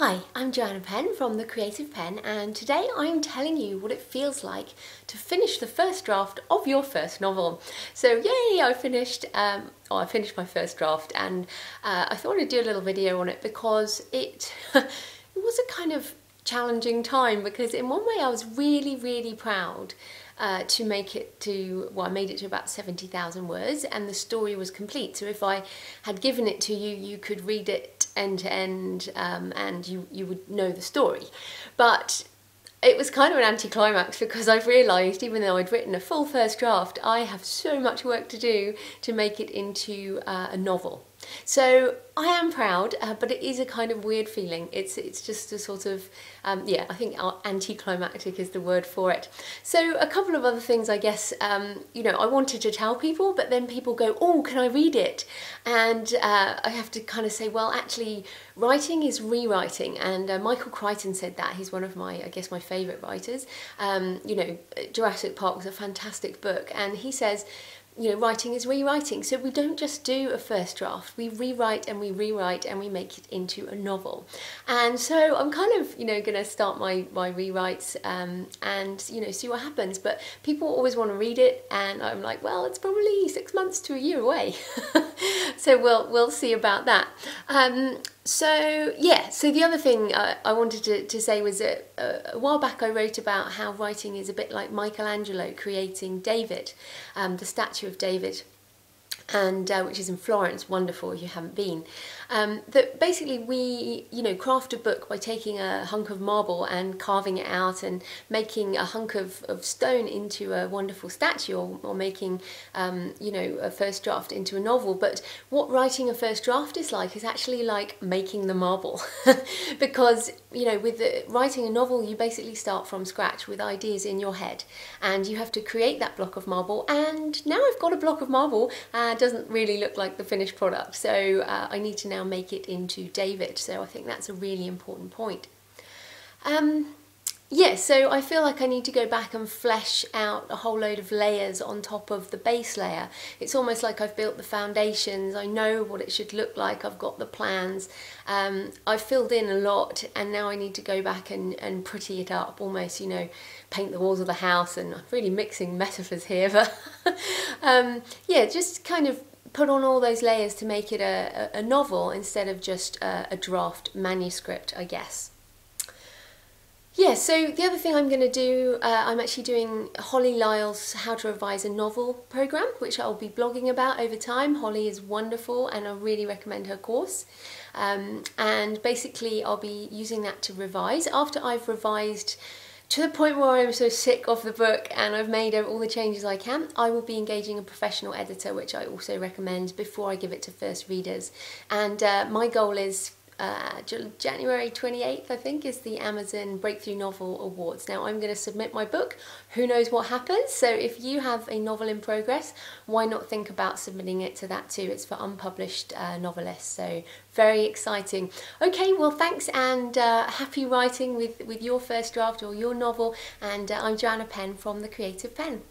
Hi, I'm Joanna Penn from The Creative Penn, and today I'm telling you what it feels like to finish the first draft of your first novel. So yay, I finished my first draft, and I thought I'd do a little video on it because it was a kind of challenging time, because in one way I was really proud to make it to, well, I made it to about 70,000 words and the story was complete. So if I had given it to you, you could read it end to end and you would know the story. But it was kind of an anticlimax because I've realised, even though I'd written a full first draft, I have so much work to do to make it into a novel. So I am proud, but it is a kind of weird feeling. It's just a sort of, yeah, I think anticlimactic is the word for it. So a couple of other things, I guess, you know, I wanted to tell people, but then people go, oh, can I read it? And I have to kind of say, well, actually, writing is rewriting. And Michael Crichton said that. He's one of my, I guess, my favourite writers. You know, Jurassic Park was a fantastic book. And he says, you know, writing is rewriting. So we don't just do a first draft, we rewrite and we rewrite and we make it into a novel. And so I'm kind of, you know, going to start my rewrites and, you know, see what happens. But people always want to read it and I'm like, well, it's probably 6 months to a year away. So we'll see about that. So yeah, so the other thing I wanted to say was that a while back I wrote about how writing is a bit like Michelangelo creating David, the statue of David, and which is in Florence, wonderful if you haven't been. That basically we, you know, craft a book by taking a hunk of marble and carving it out and making a hunk of stone into a wonderful statue, or making, you know, a first draft into a novel. But what writing a first draft is actually like making the marble. Because, you know, with writing a novel, you basically start from scratch with ideas in your head and you have to create that block of marble. And now I've got a block of marble, doesn't really look like the finished product, so I need to now make it into David. So I think that's a really important point. Yeah, so I feel like I need to go back and flesh out a whole load of layers on top of the base layer. It's almost like I've built the foundations, I know what it should look like, I've got the plans, I've filled in a lot, and now I need to go back and pretty it up, almost, you know, paint the walls of the house. And I'm really mixing metaphors here, but yeah, just kind of put on all those layers to make it a novel instead of just a draft manuscript, I guess. Yeah, so the other thing I'm going to do, I'm actually doing Holly Lyle's How to Revise a Novel program, which I'll be blogging about over time. Holly is wonderful and I really recommend her course. And basically I'll be using that to revise. After I've revised to the point where I'm so sick of the book and I've made all the changes I can, I will be engaging a professional editor, which I also recommend before I give it to first readers. And my goal is January 28th, I think, is the Amazon Breakthrough Novel Awards. Now I'm going to submit my book, who knows what happens, so if you have a novel in progress, why not think about submitting it to that too. It's for unpublished novelists, so very exciting. Okay, well thanks, and happy writing with your first draft or your novel, and I'm Joanna Penn from The Creative Penn.